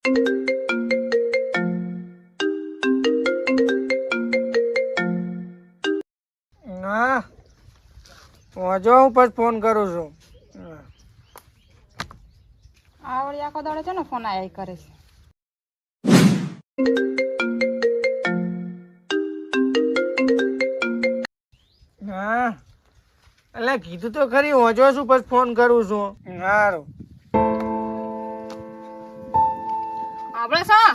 હા જો હું પછી ફોન કરું છું. આવડી આખો દાડો છે ને ફોન આયા કરે છે. હા એટલે કીધું તો ખરી હોજો છું પછી ફોન કરું છું. સારું આપણે શા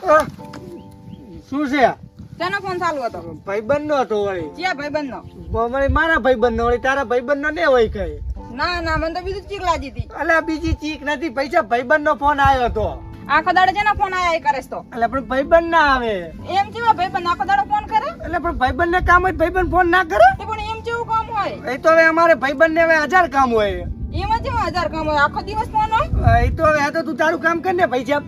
શું છે? તેનો ફોન ચાલુ હતો. ભાઈબંધ નો હતો વળી. ક્યાં ભાઈબંધ નો? મારા ભાઈબંધ નો વળી તારા ભાઈબંધ નો ને હોય કઈ? ના ના મને તો બીજું ચીક લાગી હતી. અલ્યા બીજી ચીક નથી પૈસા ભાઈબંધ નો ફોન આવ્યો હતો. આખો દાડો છે ને ફોન આયા કરે છે તો. એટલે પણ ભાઈબંધ ના આવે એમ કેવા ભાઈબંધ આખો દાડો ફોન કરે? એટલે પણ ભાઈબંધ ને કામ હોય ભાઈબંધ ફોન ના કરે? તે પણ એમ કેવું કામ હોય? એ તો હવે અમારે ભાઈબંધ ને હવે 1000 કામ હોય. એમાં કેવા 1000 કામ હોય? આખો દિવસ ફોન હોય? એ તો હવે આ તો તું તારું કામ કર ને પૈસા.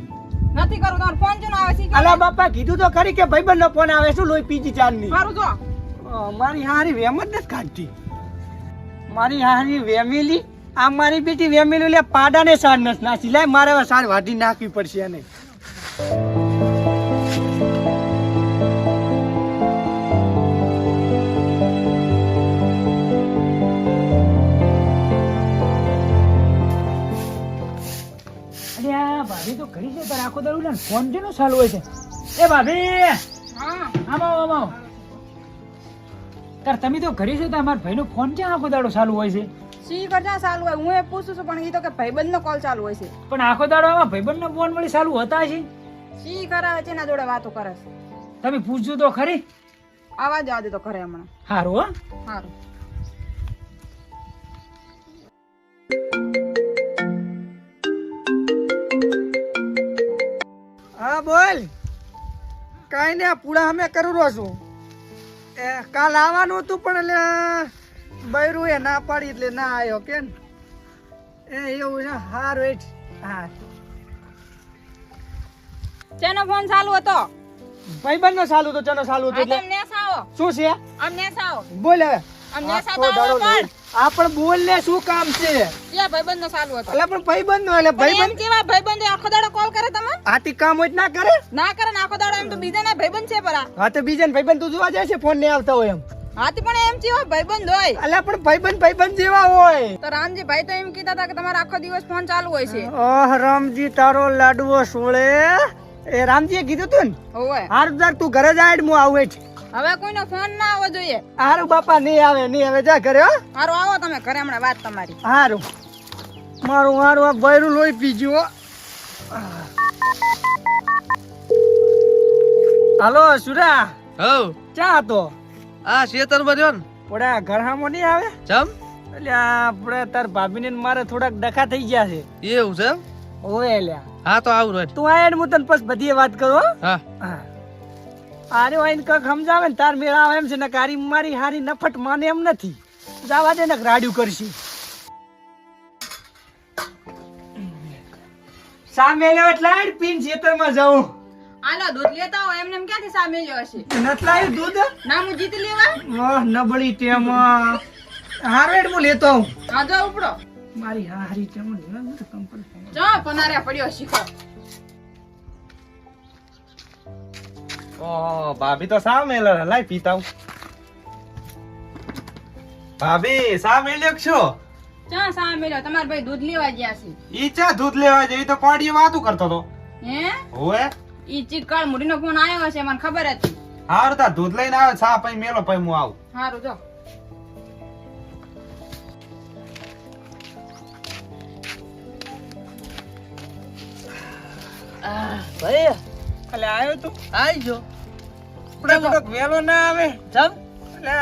નથી કરું તમારો ફોન જો આવે છે. અલા બાપા કીધું તો ખરી કે ભાઈબંધ નો ફોન આવે શું લોહી પીજી ચાર ની. સારું જો મારી હારી વેમ જ નથી કાઢતી. મારી હારી વેમેલી આ મારી બેટી વેમેલી લે પાડા ને સાર નસ નાસી લે મારે હવે સાર વાટી નાખવી પડશે એને. ભાભી તો ઘડી છે તારે આખો દાડો ને ફોન છે ને ચાલુ હોય છે. એ ભાભી હા આવો તાર તમે તો ઘડી છો તમારા ભાઈ નો ફોન છે આખો દાડો ચાલુ હોય છે. સી કરતા ચાલુ હોય? હું એ પૂછું છું પણ એ તો કે ભાઈબંધ નો કોલ ચાલુ હોય છે. પણ આખો દાડો આમાં ભાઈબંધ નો ફોન વળી ચાલુ હતા છે. સી કરાવે છે એના જોડે વાતો કરે છે. તમે પૂછજો તો ખરી. આવાજ આ દે તો ખરે હમણાં. સારું હો સારું હા બોલ. કઈ ને પૂડા અમે કરું રહ્યો છું. એ કાલ આવવાનું હતું પણ એટલે બૈરું એ ના પાડી એટલે ના આવ્યો કે એ એવું છે. હારું એઠ હા તેનો ફોન ચાલુ હતો. ભાઈબંધ નો ચાલુ તો ચનો ચાલુ હતો એટલે અમને સાવો શું છે? અમને સાવો બોલ હવે અમને આખો સાવો દાડો પણ આ પણ બોલ ને શું કામ છે? ક્યાં ભાઈબંધ નો ચાલુ હતો? એટલે પણ ભાઈબંધ નો એટલે એમ ભાઈબંધ કેવા ભાઈબંધ આખો દાડો કોલ કરે તમે? આથી કામ હોય તો ના કરે. ના કરે ને આખો દાડો એમ તો બીજા ના ભાઈબંધ છે પરા. હા તો બીજા ને ભાઈબંધ તું જોવા જાય છે ફોન નહીં આવતા હોય એમ. હાથી પણ એમ કેવા ભાઈબંધ હોય એટલે પણ ભાઈબંધ જેવા હોય. તો રામજી ભાઈ તો એમ કીધા હતા કે તમારે આખો દિવસ ફોન ચાલુ હોય છે. ઓહ રામજી તારો લાડવો સોળે. એ રામજીએ કીધું તું ને હોય હારું તાર તું ઘરે જાય હું આવું જ. હવે કોઈનો ફોન ના આવવો જોઈએ. હારું બાપા નહીં આવે નહીં હવે જા ઘરે હો. હારું આવો તમે ઘરે હમણાં વાત તમારી. હારું મારું હારું આ બૈરું લોહી પીજો. હાલો સુરા હવ ચા હતો આ શેતર બન્યો ને પોડા ઘર હામો નહીં આવે ચમ એટલે આપણે તાર ભાભીને ને મારે થોડાક ડખા થઈ ગયા છે. એવું છે ઓય લ્યા હા તો આવું રોજ તું આય ને હું તને પછી બધી વાત કરું હો. હા આરે વાઈન કક સમજાવે ને તાર મેળા આવે એમ છે ને કારી મારી હારી નફટ માને એમ નથી. જાવા દે ને રાડ્યું કરશી. સામે લ્યો એટલે પીન ખેતરમાં જાઉં. આલો દૂધ લેતા હો એમને એમ ક્યાંથી સામે લ્યો હશે? નથી લાવ્યું દૂધ. ના હું જીતી લેવા. ઓહ નબળી ટેમ. હારું એડ હું લેતો આવું. હા જો ઉપડો. મારી હારી ટેમ કંપની. જો પનારે પડ્યો શીખો. ઓ ભાભી તો સા મેલ લાઈ પીતા ભાભી સા મેલ્યો છો ચા સામે લ્યો તમાર ભાઈ દૂધ લેવા ગયા છે. ઈ ચા દૂધ લેવા જઈ તો કોડીએ વાતું કરતો તો હે હોવે ઈ ચીકાળ મુડીનો ફોન આવ્યો હશે મને ખબર હતી. હારું તા દૂધ લઈને આવે સા પઈ મેલો પઈ હું આવું હારું જો ભાઈ એટલે આવ્યો તું આઈ જો થોડોક વેલો ના આવે. ચમ એટલે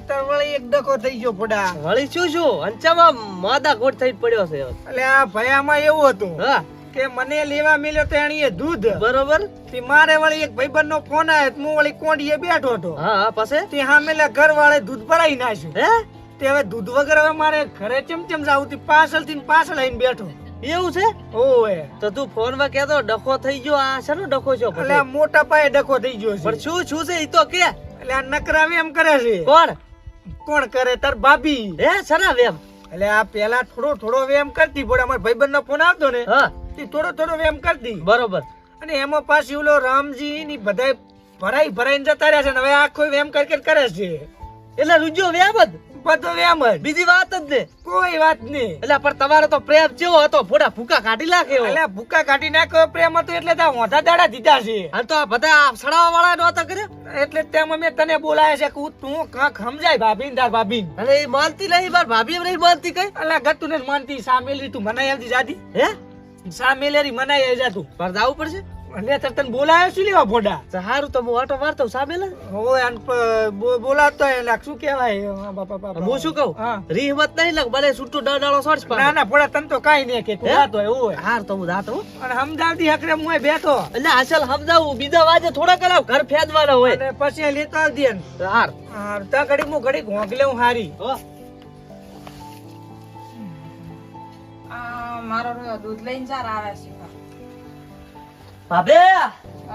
તાર વળી એક ડકો થઈ ગયો પોડા. વળી શું અંચામાં માદા ગોટ થઈ પડ્યો છે એટલે આ ભયામાં એવું હતું હા કે મને લેવા મળ્યો તો એણીએ દૂધ બરોબર તે મારે વળી એક ભાઈબંધ નો ફોન આવ્યો હું વળી કોંડીએ બેઠો હતો. હા હા પાસે તે સામેલા ઘર વાળે દૂધ ભરાઈ નાખ્યું. હે તે હવે દૂધ વગર હવે મારે ઘરે ચમચમ જાવું તે પાછળ થી પાછળ આવીને બેઠો. એવું છે ઓય તો તું ફોન માં કેતો ડખો થઈ ગયો આ શાનો ડખો છો એટલે આ મોટા પાયે ડકો થઈ ગયો છે. પણ શું છે ઈ તો કે એટલે આ નકરાવી એમ કરે છે. કોણ કોણ કરે તાર ભાભી. હે સરા વેમ એટલે આ પેલા થોડો વેમ કરતી પણ અમાર ભાઈબંધ નો ફોન આવતો ને હા તે થોડો વેમ કરતી. બરોબર અને એમાં પાછી ઓલો રામજી ની બધાય ભરાઈને જતા રહ્યા છે ને હવે આખો વેમ કરી કરે છે. એટલે રૂજો વ્યામ જ બધો વેમ જ, બીજી વાત જ ને. કોઈ વાત નહીં. એટલે પણ તમારો તો પ્રેમ કેવો હતો, ફોડા ફૂકા કાઢી નાખે એવો. એટલે ભૂકા કાઢી નાખ્યો પ્રેમ હતો એટલે તો મોઢા દાડા દીધા છે. અને તો આ બધા સડાવા વાળા નહોતા કર્યા. એટલે તેમાં મેં તને બોલાયા છે કે તું કાંક સમજાય ભાભી તાર ભાભી. અને એ માનતી નહીં, માર ભાભી એમ નહીં માનતી કઈ. અલા ગતું ને માનતી સામેલી તું મનાઈ આવતી જાતી. હે સામેલેરી મનાઈ આવી જાતું. પર જાવું પડશે. અને તને બોલાયો શું લેવા ભોડા? સારું તો હું આટો મારતો સામે લે. હોય અને બોલાવતો એટલે શું કહેવાય બાપા. હું શું કહું, હા. રીહમત નહીં લાગ મને છૂટું ડાળો સોડસ પા. ના ના ભોડા તને તો કાઈ નહીં કે તું હે? જાતો એવું હોય. હાર તો હું જાતો હો. અને સમજાવતી હકરે હું અહીં બેઠો એટલે અસલ સમજાવું, બીજા વાજે થોડા કલાક ઘર ફેદવાના હોય. અને પછી લેતો આવજે ને. હાર તા ઘડી હું ઘડી ઘોંઘલે હું હારી. હો. મારો દૂધ લઈને ચાર આવે છે. ભાભે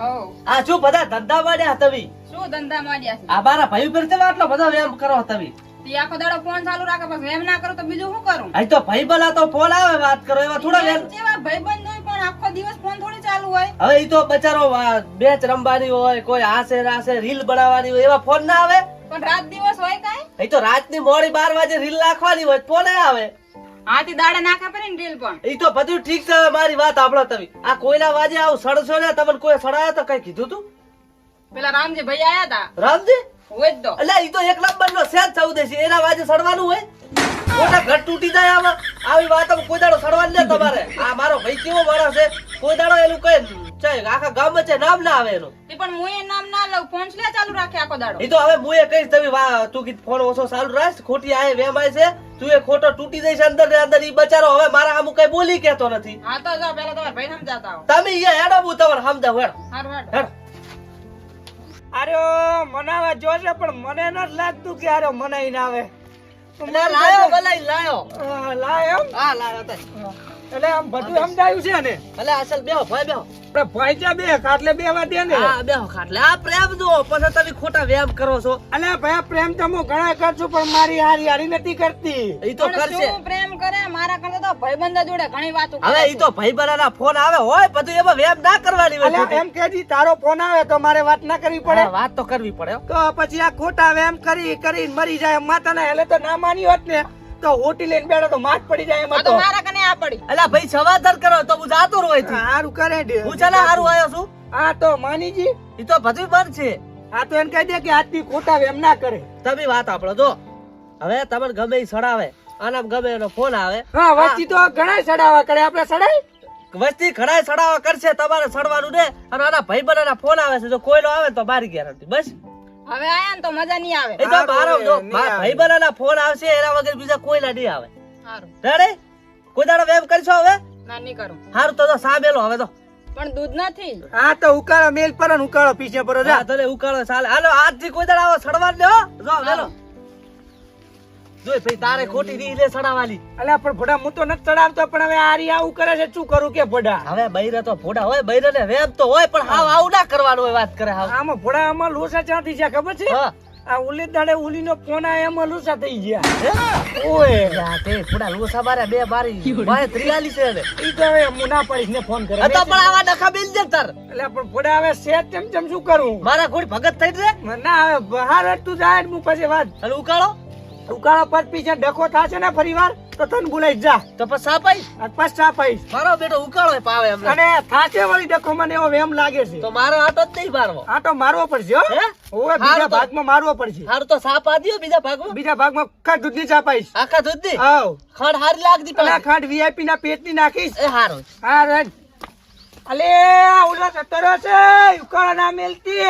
ઓ આ શું બધા ધંધા માંડ્યા તવી? શું ધંધા માંડ્યા છે? આ મારા ભાઈ પર તમે આટલો બધો વ્યાયામ કરો તવી? તી આખો દાડો ફોન ચાલુ રાખે પછી એમ ના કરું તો બીજું શું કરું? અહીં તો ભાઈ બલા તો ફોન આવે વાત કરો એવા થોડા વ્યાયામ. જેવા ભાઈબંધ હોય પણ આખો દિવસ ફોન થોડી ચાલુ હોય. હવે ઈ તો બચારો બેચ રમવાની હોય, કોઈ હાસે રાસે રીલ બનાવવાની હોય, એવા ફોન ના આવે. પણ રાત દિવસ હોય કાઈ? અહીં તો રાતની મોડી 12 વાગે રીલ નાખવાની હોય ફોન આવે. હાથી દાડે નાખે પડી ને રીલ પણ. ઈ તો બધું ઠીક છે, મારી વાત સાંભળો તમે. આ કોઈના વાજે આવું સડસો ને તમને કોઈ સડાયો તો કઈ કીધું તું? પેલા રામજી ભાઈ આયા તા રામજી હોય જ તો. એટલે ઈ તો એક નંબર નો સેજ ચૌદેશી, એના વાજે સડવાનું હોય. મોટા ઘર તૂટી જાય આમાં. આવી વાત કોઈ દાડો સડવાનું ને તમારે. આ મારો ભાઈ કેવો માણસ છે, કોઈ દાડો એનું કઈ ચાહે આખા ગામમાં છે નામ ના આવે એનું. ઈ પણ હું એ નામ ના લઉં, ફોન લે ચાલુ રાખે આખો દાડો. ઈ તો હવે હું એ કહીશ તમે તું કીધું ફોન ઓછો ચાલુ રાખ, ખોટી આ વેમાય છે, તું એ ખોટો તૂટી જઈશ અંદર ને અંદર. ઈ બચારો હવે મારા આમ કઈ બોલી કેતો નથી. હા તો જાઓ પેલા તમારા ભાઈ સમજાતા આવો. તમે ઈ હેડો હું તમારે સમજાવું હેડ. હારું હેડ. હેડ. અરે મનાવા જોશે પણ મને નથી લાગતું કે અરે મનાઈ ના આવે. એટલે લાયો ભલાઈ લાયો. લાય એમ હા લાયો તે. એટલે આમ બધું સમજાયું છે ને. એટલે અસલ બેહો ભાઈ બેહો. આપણે ભાઈચા બે ખાટલે બેવા દે ને. હા બેહો ખાટલે. આ પ્રેમ જો પછી તમે ખોટા વ્યાયામ કરો છો. અલે ભાઈ પ્રેમ તો હું ઘણા કરું છું પણ મારી હારી હારી નથી કરતી. ઈ તો પણ કરશે. શું પ્રેમ કરે મારા કરતા તો ભાઈબંધ જોડે ઘણી વાતો કરે હવે ઈ તો ભાઈ બરાના ફોન આવે હોય બધું એમાં વ્યાયામ ના કરવાની હોય. અલે એમ કેજી તારો ફોન આવે તો મારે વાત ના કરવી પડે. હા, વાત તો કરવી પડે હો. તો પછી આ ખોટા વેમ કરી મરી જાય માતાના હેલે તો ના માની હોત ને તો હોટી લઈને બેઠો તો માથ પડી જાય એમાં આ તો તો. મારા કને આ પડી. અલા ભાઈ સવાદર કરો તો હું જાતો રહું અહીંથી. હારું કરે દે. હું ચાલે હારું આવ્યો છું. હા તો માનીજી ઈ તો બધું બંધ છે. આ તો એને કહી દે કે આજથી ખોટા વેમ ના કરે. તમે વાત આપણો જો હવે તમને ગમે ઈ સડાવે આનામ ગમે એનો ફોન આવે. હા વસ્તી તો ઘણા સડાવા કરે આપણે સડાય. વસ્તી ઘણા સડાવા કરશે, તમારે સડવાનું ને. અને આના ભાઈ બધાના ફોન આવે છે, જો કોઈનો આવે તો મારી ગેરંટી બસ. હવે આયા ને તો મજા નહીં આવે. એ તો મારો જો નહીં આવે. ભાઈ બધાના ફોન આવશે એના વગર બીજા કોઈના નહીં આવે. સારું રેડી? કોઈ દાડો વેમ કરશો હવે? ના નહીં કરું. હારું તો જો સામેલો હવે તો. પણ દૂધ નથી. હા તો ઉકાળો મેલ પર ને ઉકાળો પીછે પર જા. હા તને ઉકાળો ચાલે. હાલો આજથી કોઈ દાડો આવો સડવા જ દે હો. જો લેલો. જોઈ ભાઈ તારે ખોટી રીલે સડાવવાની. અલ્યા પણ ભોડા હું તો નથી ચડાવતો પણ હવે આરી આવું કરે છે શું કરું કે ભોડા. હવે બૈરા તો ભોડા હોય, બૈરા ને વેમ તો હોય પણ હાવ આવું ના કરવાનું હોય. વાત કરે હાવ. આમાં ભોડા આમાં લોસા ચાથી છે ખબર છે? હા. આ ઉલી દાડે ઉલીનો ફોન આયા એમાં લોસા થઈ ગયા. ઓય યા તે ભોડા લોસા માર્યા બે બારી. મારે 43 છે ને. ઈ તો હવે હું ના પડીશ ને ફોન કરે. આ તો પણ આવા ડખા બેલ દે તાર. એટલે પણ ભોડા હવે સેટ ચમ શું કરું? મારા કોઈ ભગત થઈ જાય. ના હવે બહાર તું જાય ને હું પછી વાત અને ઉકાળો ઉકાળા પર પીછે ડખો થાશે ને ફરીવાર તો તને બોલાઈ જા. તો પછી સાપાઈ. અને પછતા પૈસ મારો બેટો ઉકાળો પાવે એમને. અને થાશે વળી ડખો મને એવો વેમ લાગે છે. તો મારો આટો જ નહીં મારવો. આ તો મારવો પડશે હો. હે? ઓય બીજા હારું તો. ભાગમાં મારવો પડશે. હારું તો સાપ આદ્યો બીજા ભાગમાં. બીજા ભાગમાં ખા દૂધની ચા પાઈશ. આખા દૂધની આવ ખડ હારી લાગતી અને પાછી. ખાંડ વીઆઈપી ના પેટની નાખીશ. એ હારું. હા રેડ. અલે ઓલા સતરો છે ઉકાળા ના મેલતી.